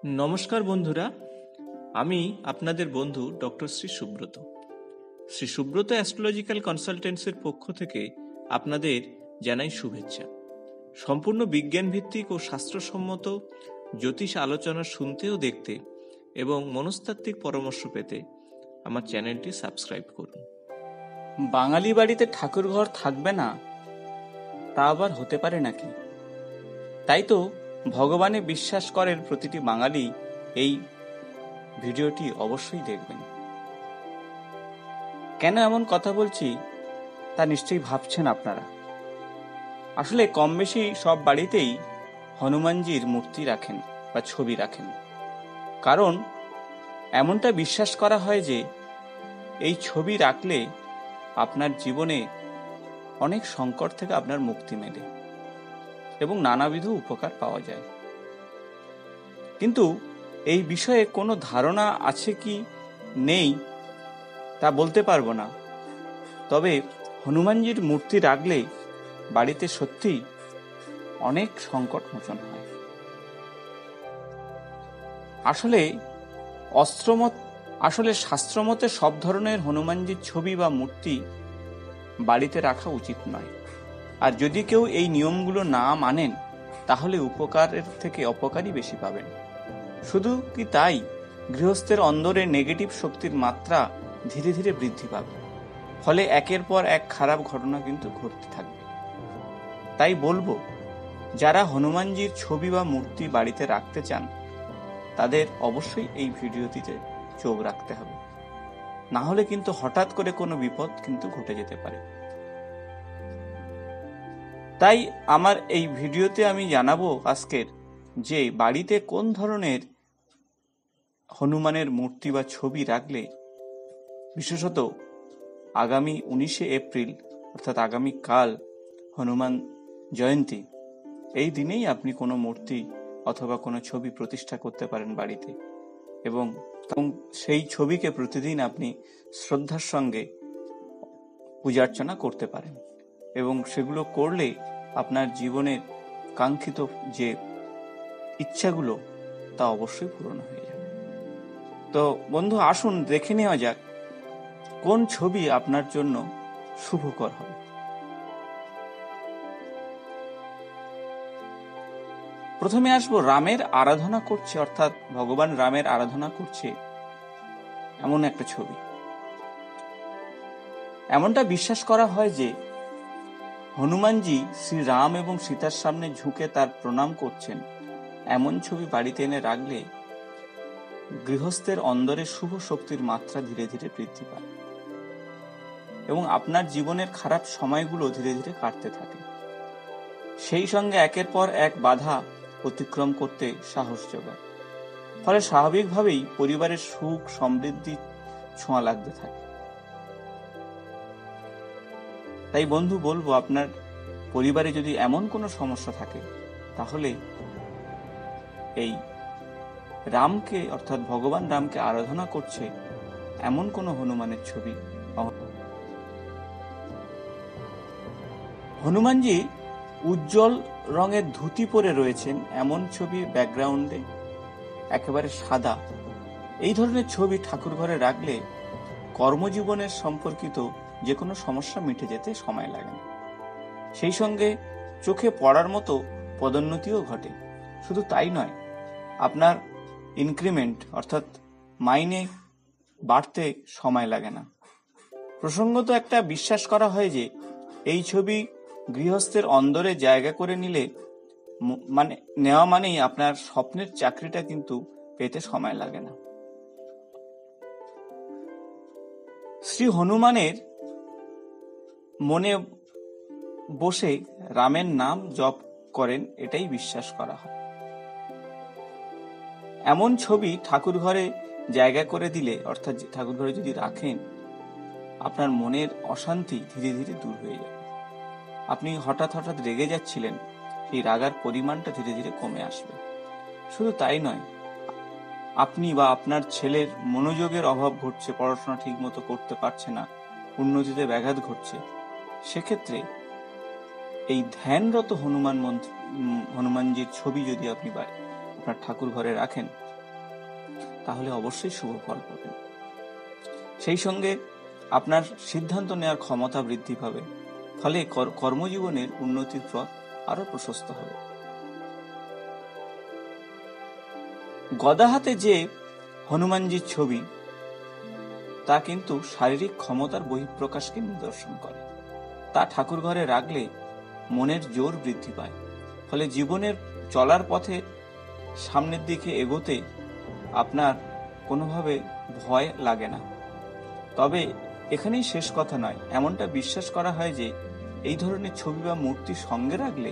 নমস্কার বন্ধুরা, আমি আপনাদের বন্ধু ডক্টর শ্রী সুব্রত। শ্রী সুব্রত অ্যাস্ট্রোলজিক্যাল কনসালটেন্সির পক্ষ থেকে আপনাদের জানাই শুভেচ্ছা। সম্পূর্ণ বিজ্ঞানভিত্তিক ও শাস্ত্রসম্মত জ্যোতিষ আলোচনা শুনতে ও দেখতে এবং মনস্তাত্ত্বিক পরামর্শ পেতে আমার চ্যানেলটি সাবস্ক্রাইব করুন। বাঙালি বাড়িতে ঠাকুরঘর থাকবে না, তা আবার হতে পারে নাকি? তাই তো ভগবানে বিশ্বাস করেন প্রতিটি বাঙালি এই ভিডিওটি অবশ্যই দেখবেন। কেন এমন কথা বলছি তা নিশ্চয়ই ভাবছেন আপনারা। আসলে কম বেশি সব বাড়িতেই হনুমানজির মূর্তি রাখেন বা ছবি রাখেন, কারণ এমনটা বিশ্বাস করা হয় যে এই ছবি রাখলে আপনার জীবনে অনেক সংকট থেকে আপনার মুক্তি মেলে এবং নানাবিধ উপকার পাওয়া যায়। কিন্তু এই বিষয়ে কোনো ধারণা আছে কি নেই তা বলতে পারবো না, তবে হনুমানজির মূর্তি রাখলে বাড়িতে সত্যি অনেক সংকট মোচন হয়। আসলে শাস্ত্রমতে সব ধরনের হনুমানজির ছবি বা মূর্তি বাড়িতে রাখা উচিত নয়। আর যদি কেউ এই নিয়মগুলো না মানেন তাহলে উপকারের থেকে অপকারই বেশি পাবেন। শুধু কি তাই, গৃহস্থের অন্দরে নেগেটিভ শক্তির মাত্রা ধীরে ধীরে বৃদ্ধি পাবে, ফলে একের পর এক খারাপ ঘটনা কিন্তু ঘটতে থাকবে। তাই বলবো, যারা হনুমানজির ছবি বা মূর্তি বাড়িতে রাখতে চান তাদের অবশ্যই এই ভিডিওটিতে চোখ রাখতে হবে, না হলে কিন্তু হঠাৎ করে কোনো বিপদ কিন্তু ঘটে যেতে পারে। তাই আমার এই ভিডিওতে আমি জানাবো আজকের যে বাড়িতে কোন ধরনের হনুমানের মূর্তি বা ছবি রাখলে, বিশেষত আগামী 19শে এপ্রিল অর্থাৎ আগামীকাল হনুমান জয়ন্তী, এই দিনেই আপনি কোনো মূর্তি অথবা কোনো ছবি প্রতিষ্ঠা করতে পারেন বাড়িতে, এবং সেই ছবিকে প্রতিদিন আপনি শ্রদ্ধার সঙ্গে পূজার্চনা করতে পারেন, এবং সেগুলো করলে আপনার জীবনের কাঙ্ক্ষিত যে ইচ্ছাগুলো তা অবশ্যই পূরণ হয়ে যাবে। তো বন্ধু, আসুন দেখে নেওয়া যাক কোন ছবি আপনার জন্য শুভকর হবে। প্রথমে আসবো রামের আরাধনা করছে, অর্থাৎ ভগবান রামের আরাধনা করছে এমন একটা ছবি। এমনটা বিশ্বাস করা হয় যে হনুমানজি শ্রী রাম এবং সীতার সামনে ঝুঁকে তার প্রণাম করছেন এমন ছবি বাড়িতে এনে রাখলে গৃহস্থের অন্দরে শুভ শক্তির মাত্রা ধীরে ধীরে বৃদ্ধি পায় এবং আপনার জীবনের খারাপ সময়গুলো ধীরে ধীরে কাটতে থাকে। সেই সঙ্গে একের পর এক বাধা অতিক্রম করতে সাহস যোগায়, ফলে স্বাভাবিকভাবেই পরিবারের সুখ সমৃদ্ধি ছোঁয়া লাগতে থাকে। তাই বন্ধু বলবো, আপনার পরিবারে যদি এমন কোনো সমস্যা থাকে তাহলে এই রামকে অর্থাৎ ভগবান রামকে আরাধনা করছে এমন কোনো হনুমানের ছবি। হনুমানজি উজ্জ্বল রঙের ধুতি পরে রয়েছেন এমন ছবি ব্যাকগ্রাউন্ডে একেবারে সাদা, এই ধরনের ছবি ঠাকুর ঘরে রাখলে কর্মজীবনের সম্পর্কিত যে কোনো সমস্যা মিটে যেতে সময় লাগে না। সেই সঙ্গে চোখে পড়ার মতো পদোন্নতিও ঘটে। শুধু তাই নয়, আপনার ইনক্রিমেন্ট অর্থাৎ মাইনে বাড়তে সময় লাগে না। প্রসঙ্গত একটা বিশ্বাস করা হয় যে এই ছবি গৃহস্থের অন্দরে জায়গা করে নেওয়া মানেই আপনার স্বপ্নের চাকরিটা কিন্তু পেতে সময় লাগে না। শ্রী হনুমানের মনে বসে রামের নাম জপ করেন এটাই বিশ্বাস করা হয়। এমন ছবি ঠাকুর ঘরে জায়গা করে দিলে, অর্থাৎ ঠাকুর ঘরে যদি রাখেন, আপনার মনের অশান্তি ধীরে ধীরে দূর হয়ে যাবে। আপনি হঠাৎ রেগে যাচ্ছিলেন, সেই রাগার পরিমাণটা ধীরে ধীরে কমে আসবে। শুধু তাই নয়, আপনি বা আপনার ছেলের মনোযোগের অভাব ঘটছে, পড়াশোনা ঠিক মতো করতে পারছে না, উন্নতিতে ব্যাঘাত ঘটছে, সেক্ষেত্রে এই ধ্যানরত হনুমানজির ছবি যদি আপনি আপনার ঠাকুর ঘরে রাখেন তাহলে অবশ্যই শুভ ফল পাবেন। সেই সঙ্গে আপনার সিদ্ধান্ত নেওয়ার ক্ষমতা বৃদ্ধি পাবে, ফলে কর্মজীবনের উন্নতির পথ আরো প্রশস্ত হবে। গদা হাতে যে হনুমানজির ছবি, তা কিন্তু শারীরিক ক্ষমতার বহিঃপ্রকাশকে নিদর্শন করে। তা ঠাকুর ঘরে রাখলে মনের জোর বৃদ্ধি পায়, ফলে জীবনের চলার পথে সামনের দিকে এগোতে আপনার কোনোভাবে ভয় লাগে না। তবে এখানেই শেষ কথা নয়, এমনটা বিশ্বাস করা হয় যে এই ধরনের ছবি বা মূর্তি সঙ্গে রাখলে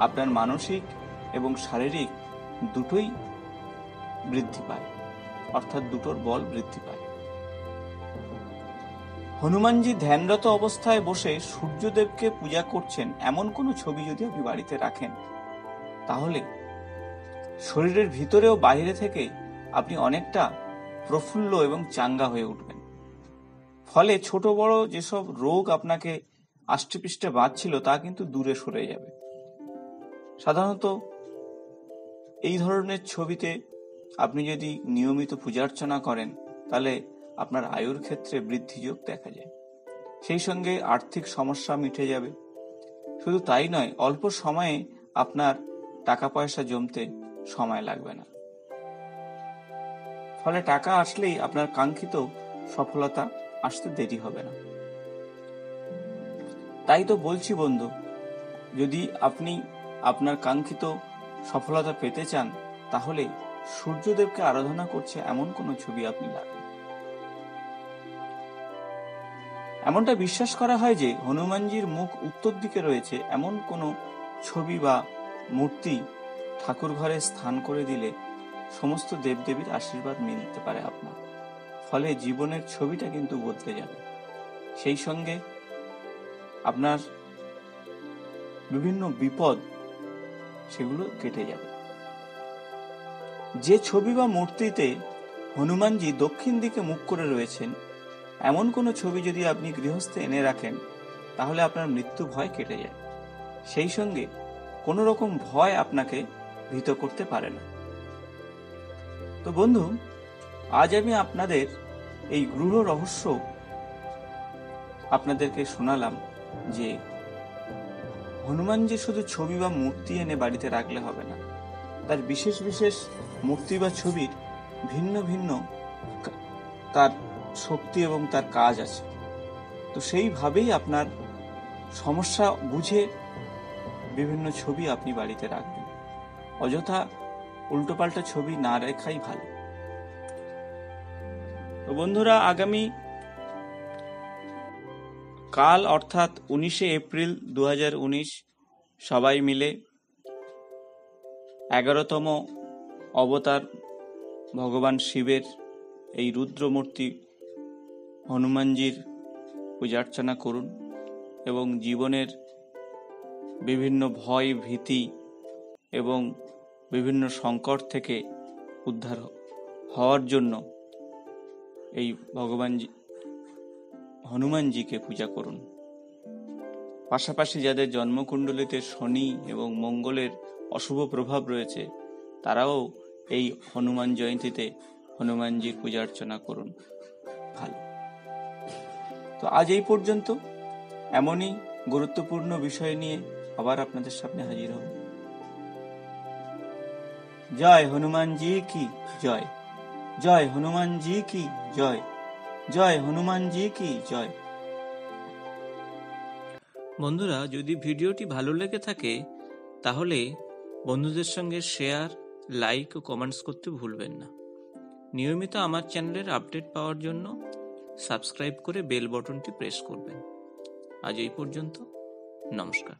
আপনার মানসিক এবং শারীরিক দুটোই বৃদ্ধি পায়, অর্থাৎ দুটোর বল বৃদ্ধি পায়। হনুমানজি ধ্যানরত অবস্থায় বসে সূর্যদেবকে পূজা করছেন এমন কোনো ছবি যদি আপনি বাড়িতে রাখেন, তাহলে শরীরের ভিতরে ও বাইরে থেকে আপনি অনেকটা প্রফুল্ল এবং চাঙ্গা হয়ে উঠবেন। ফলে ছোট বড় যেসব রোগ আপনাকে আষ্টেপৃষ্টে বাঁধছিল তা কিন্তু দূরে সরে যাবে। সাধারণত এই ধরনের ছবিতে আপনি যদি নিয়মিত পূজার্চনা করেন, তাহলে আপনার আয়ুর ক্ষেত্রে বৃদ্ধিযোগ দেখা যায়। সেই সঙ্গে আর্থিক সমস্যা মিটে যাবে। শুধু তাই নয়, অল্প সময়ে আপনার টাকা পয়সা জমতে সময় লাগবে না। ফলে টাকা আসলেই আপনার কাঙ্ক্ষিত সফলতা আসতে দেরি হবে না। তাই তো বলছি বন্ধু, যদি আপনি আপনার কাঙ্ক্ষিত সফলতা পেতে চান, তাহলে সূর্যদেবকে আরাধনা করছে এমন কোনো ছবি আপনি লাগান। এমনটা বিশ্বাস করা হয় যে হনুমানজির মুখ উত্তর দিকে রয়েছে এমন কোনো ছবি বা মূর্তি ঠাকুর ঘরে স্থান করে দিলে সমস্ত দেবদেবীর আশীর্বাদ মিলতে পারে আপনার। ফলে জীবনের ছবিটা কিন্তু বদলে যাবে। সেই সঙ্গে আপনার বিভিন্ন বিপদ সেগুলো কেটে যাবে। যে ছবি বা মূর্তিতে হনুমানজি দক্ষিণ দিকে মুখ করে রয়েছেন এমন কোনো ছবি যদি আপনি গৃহস্থে এনে রাখেন, তাহলে আপনার মৃত্যু ভয় কেটে যায়। সেই সঙ্গে কোনো রকম ভয় আপনাকে ভীত করতে পারে না। তো বন্ধু, আজ আমি আপনাদের এই গ্রহ রহস্য আপনাদেরকে শোনালাম যে হনুমানজি শুধু ছবি বা মূর্তি এনে বাড়িতে রাখলে হবে না, তার বিশেষ বিশেষ মূর্তি বা ছবির ভিন্ন ভিন্ন তার শক্তি এবং তার কাজ আছে। তো সেইভাবেই আপনার সমস্যা বুঝে বিভিন্ন ছবি আপনি বাড়িতে রাখবেন। অযথা উল্টোপাল্টা ছবি না রাখাই ভালো। তো বন্ধুরা, আগামী কাল অর্থাৎ 19শে এপ্রিল 2019 সবাই মিলে 11তম অবতার ভগবান শিবের এই রুদ্রমূর্তি হনুমানজির পূজার্চনা করুন এবং জীবনের বিভিন্ন ভয় ভীতি এবং বিভিন্ন সংকট থেকে উদ্ধার হওয়ার জন্য এই ভগবান হনুমানজিকে পূজা করুন। পাশাপাশি যাদের জন্মকুণ্ডলিতে শনি এবং মঙ্গলের অশুভ প্রভাব রয়েছে, তারাও এই হনুমান জয়ন্তীতে হনুমানজির পূজা অর্চনা করুন। ভালো। তো আজ এই পর্যন্ত। এমনই গুরুত্বপূর্ণ বিষয় নিয়ে আবার আপনাদের সামনে হাজির হব। জয় হনুমানজি কি জয়, জয় হনুমানজি কি জয়, জয় হনুমানজি কি জয়। বন্ধুরা, যদি ভিডিওটি ভালো লেগে থাকে তাহলে বন্ধুদের সঙ্গে শেয়ার, লাইক ও কমেন্টস করতে ভুলবেন না। নিয়মিত আমার চ্যানেলের আপডেট পাওয়ার জন্য সাবস্ক্রাইব করে বেল বাটনটি প্রেস করবেন। আজ এই পর্যন্ত। নমস্কার।